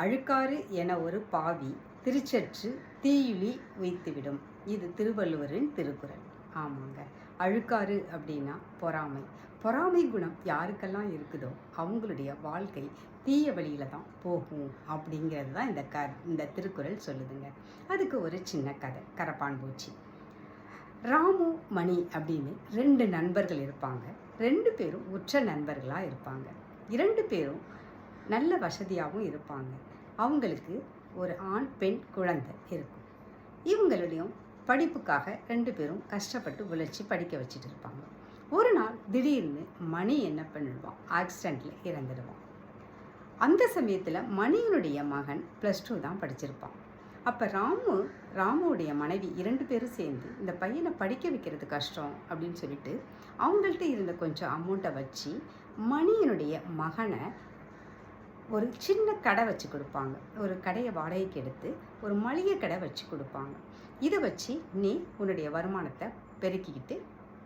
அழுக்காறு என ஒரு பாவி திருச்சற்று தீயுளி வைத்துவிடும். இது திருவள்ளுவரின் திருக்குறள். ஆமாங்க, அழுக்காறு அப்படின்னா பொறாமை. பொறாமை குணம் யாருக்கெல்லாம் இருக்குதோ அவங்களுடைய வாழ்க்கை தீய வழியில தான் போகும் அப்படிங்கிறது தான் இந்த திருக்குறள் சொல்லுதுங்க. அதுக்கு ஒரு சின்ன கதை, கரப்பான் பூச்சி. ராமு மணி அப்படின்னு 2 நண்பர்கள் இருப்பாங்க. 2 பேரும் உற்ற நண்பர்களாக இருப்பாங்க. 2 பேரும் நல்ல வசதியாகவும் இருப்பாங்க. அவங்களுக்கு ஒரு ஆண் பெண் குழந்தை இருக்கும். இவங்களுடையும் படிப்புக்காக 2 பேரும் கஷ்டப்பட்டு உழைச்சி படிக்க வச்சுட்டு இருப்பாங்க. ஒரு நாள் திடீர்னு மணி என்ன பண்ணிடுவான், ஆக்சிடெண்ட்டில் இறந்துடுவான். அந்த சமயத்தில் மணியினுடைய மகன் +2 தான் படிச்சிருப்பான். அப்போ ராமுடைய மனைவி 2 பேரும் சேர்ந்து இந்த பையனை படிக்க வைக்கிறது கஷ்டம் அப்படின்னு சொல்லிட்டு அவங்கள்ட்ட இருந்த கொஞ்சம் அமௌண்ட்டை வச்சு மணியினுடைய மகனை ஒரு சின்ன கடை வச்சு கொடுப்பாங்க. ஒரு கடையை வாடகைக்கு எடுத்து ஒரு மளிகை கடை வச்சு கொடுப்பாங்க. இதை வச்சு நீ உன்னுடைய வருமானத்தை பெருக்கிக்கிட்டு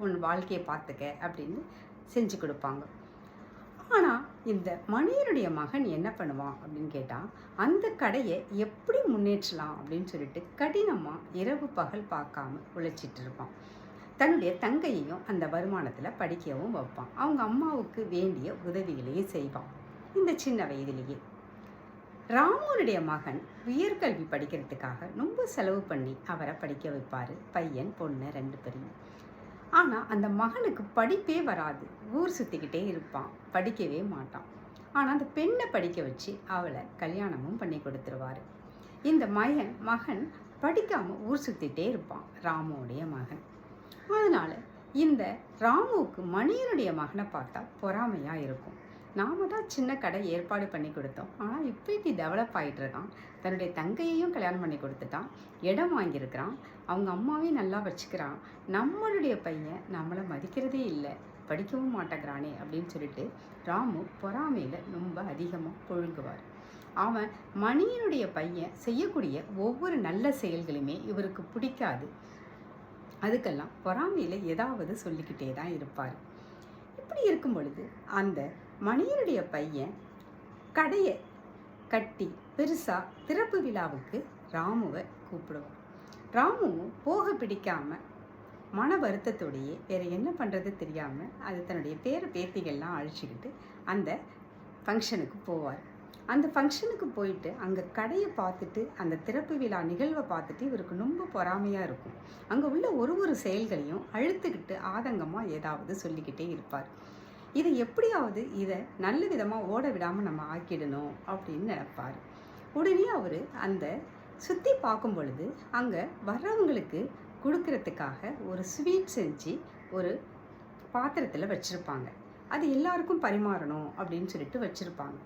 உன் வாழ்க்கையை பார்த்துக்க அப்படின்னு செஞ்சு கொடுப்பாங்க. ஆனால் இந்த மணியனுடைய மகன் என்ன பண்ணுவான் அப்படின்னு கேட்டால், அந்த கடையை எப்படி முன்னேற்றலாம் அப்படின்னு சொல்லிட்டு கடினமாக இரவு பகல் பார்க்காம உழைச்சிட்டு இருப்பான். தன்னுடைய தங்கையையும் அந்த வருமானத்தில் படிக்கவும் வைப்பான். அவங்க அம்மாவுக்கு வேண்டிய உதவிகளையும் செய்வான். இந்த சின்ன வயதிலேயே ராமனுடைய மகன் உயர்கல்வி படிக்கிறதுக்காக ரொம்ப செலவு பண்ணி அவரை படிக்க வைப்பார். பையன் பொண்ணு 2 பேரையும். ஆனால் அந்த மகனுக்கு படிப்பே வராது. ஊர் சுற்றிக்கிட்டே இருப்பான், படிக்கவே மாட்டான். ஆனால் அந்த பெண்ணை படிக்க வச்சு அவளை கல்யாணமும் பண்ணி கொடுத்துருவார். இந்த மகன் படிக்காமல் ஊர் சுற்றிகிட்டே இருப்பான், ராமுடைய மகன். அதனால் இந்த ராமுவுக்கு மணியனுடைய மகனை பார்த்தா பொறாமையாக இருக்கும். நாம தான் சின்ன கடை ஏற்பாடு பண்ணி கொடுத்தோம், ஆனால் இப்போட்டி டெவலப் ஆகிட்டு இருக்கான். தன்னுடைய தங்கையையும் கல்யாணம் பண்ணி கொடுத்துட்டான், இடம் வாங்கியிருக்கிறான், அவங்க அம்மாவையும் நல்லா வச்சுக்கிறான். நம்மளுடைய பையன் நம்மளை மதிக்கிறதே இல்லை, படிக்கவும் மாட்டேங்கிறானே அப்படின்னு சொல்லிட்டு ராமு பொறாமையில் ரொம்ப அதிகமாக புழுங்குவார். அவன் மணியனுடைய பையன் செய்யக்கூடிய ஒவ்வொரு நல்ல செயல்களுமே இவருக்கு பிடிக்காது. அதுக்கெல்லாம் பொறாமையில் ஏதாவது சொல்லிக்கிட்டே தான் இருப்பார். இப்படி இருக்கும் பொழுது அந்த மணியனுடைய பையன் கடையை கட்டி பெருசாக திறப்பு விழாவுக்கு ராமுவை கூப்பிடுவான். ராமுவும் போக பிடிக்காமல் மன வருத்தத்தோடையே வேறு என்ன பண்ணுறது தெரியாமல் அது தன்னுடைய பேத்திகள்லாம் அழிச்சிக்கிட்டு அந்த ஃபங்க்ஷனுக்கு போவார். அந்த ஃபங்க்ஷனுக்கு போயிட்டு அங்கே கடையை பார்த்துட்டு அந்த திறப்பு விழா நிகழ்வை பார்த்துட்டு இவருக்கு ரொம்ப பொறாமையாக இருக்கும். அங்கே உள்ள ஒரு செயல்களையும் அழுத்துக்கிட்டு ஆதங்கமாக ஏதாவது சொல்லிக்கிட்டே இருப்பார். இதை எப்படியாவது இதை நல்ல விதமாக ஓட விடாமல் நம்ம ஆக்கிடணும் அப்படின்னு நினைப்பார். உடனே அவர் அந்த சுற்றி பார்க்கும் பொழுது அங்கே வர்றவங்களுக்கு கொடுக்கறதுக்காக ஒரு ஸ்வீட் செஞ்சு ஒரு பாத்திரத்தில் வச்சுருப்பாங்க. அது எல்லாருக்கும் பரிமாறணும் அப்படின்னு சொல்லிட்டு வச்சுருப்பாங்க.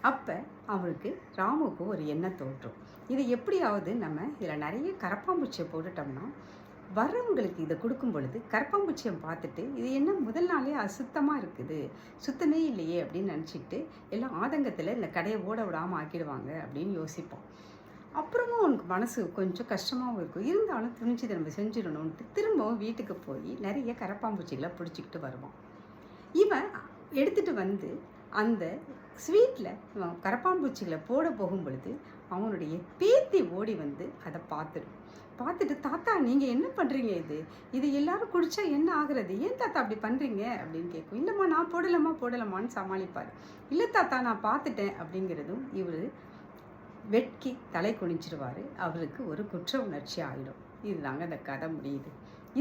அப்போ அவருக்கு ராமுவுக்கு ஒரு எண்ணம் தோன்றும், இதை எப்படியாவது நம்ம இதில் நிறைய கரப்பாம்பூச்சியை போட்டுட்டோம்னா வர்றவங்களுக்கு இதை கொடுக்கும் பொழுது கரப்பாம்பூச்சியை பார்த்துட்டு இது என்ன முதல் நாளே அசுத்தமாக இருக்குது, சுத்தமே இல்லையே அப்படின்னு நினச்சிக்கிட்டு எல்லாம் ஆதங்கத்தில் இந்த கடையை ஓட விடாமல் ஆக்கிடுவாங்க அப்படின்னு யோசிப்போம். அப்புறமும் அவனுக்கு மனசு கொஞ்சம் கஷ்டமாகவும் இருக்கும். இருந்தாலும் துணிச்சு நம்ம செஞ்சிடணும்ன்ட்டு திரும்பவும் வீட்டுக்கு போய் நிறைய கரப்பாம்பூச்சிகளை பிடிச்சிக்கிட்டு வருவான். இவன் எடுத்துகிட்டு வந்து அந்த ஸ்வீட்டில் கரப்பாம்பூச்சிகளை போட போகும் பொழுது அவனுடைய பேத்தி ஓடி வந்து அதை பார்த்துட்டு தாத்தா நீங்கள் என்ன பண்ணுறீங்க, இது எல்லாரும் குடித்தா என்ன ஆகுறது, ஏன் தாத்தா அப்படி பண்ணுறீங்க அப்படின்னு கேட்கும். இல்லைம்மா நான் போடலாமான்னு சமாளிப்பார். இல்லை தாத்தா நான் பார்த்துட்டேன் அப்படிங்கிறதும் இவர் வெட்கி தலை குனிச்சிடுவார். அவருக்கு ஒரு குற்ற உணர்ச்சி ஆகிடும். இதுதாங்க அந்த கதை முடியுது.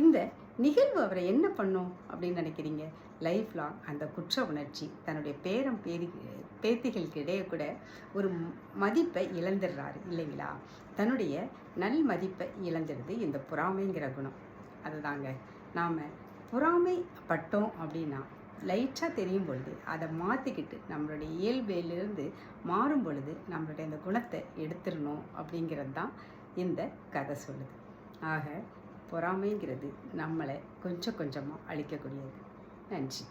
இந்த நிகழ்வு அவரை என்ன பண்ணும் அப்படின்னு நினைக்கிறீங்க? லைஃப் லாங் அந்த குற்ற உணர்ச்சி தன்னுடைய பேத்திகளுக்கு இடையே கூட ஒரு மதிப்பை இழந்துடுறாரு இல்லைங்களா? தன்னுடைய நல் மதிப்பை இழந்துடுது இந்த பொறாமைங்கிற குணம். அதுதாங்க, நாம் பொறாமைப்பட்டோம் அப்படின்னா லைட்டாக தெரியும் பொழுது அதை மாற்றிக்கிட்டு நம்மளுடைய இயல்பிலிருந்து மாறும் பொழுது நம்மளுடைய இந்த குணத்தை எடுத்துடணும் அப்படிங்கிறது தான் இந்த கதை சொல்லுது. ஆக பொறாமைங்கிறது நம்மளை கொஞ்சம் கொஞ்சமாக அழிக்கக்கூடியது. நன்றி.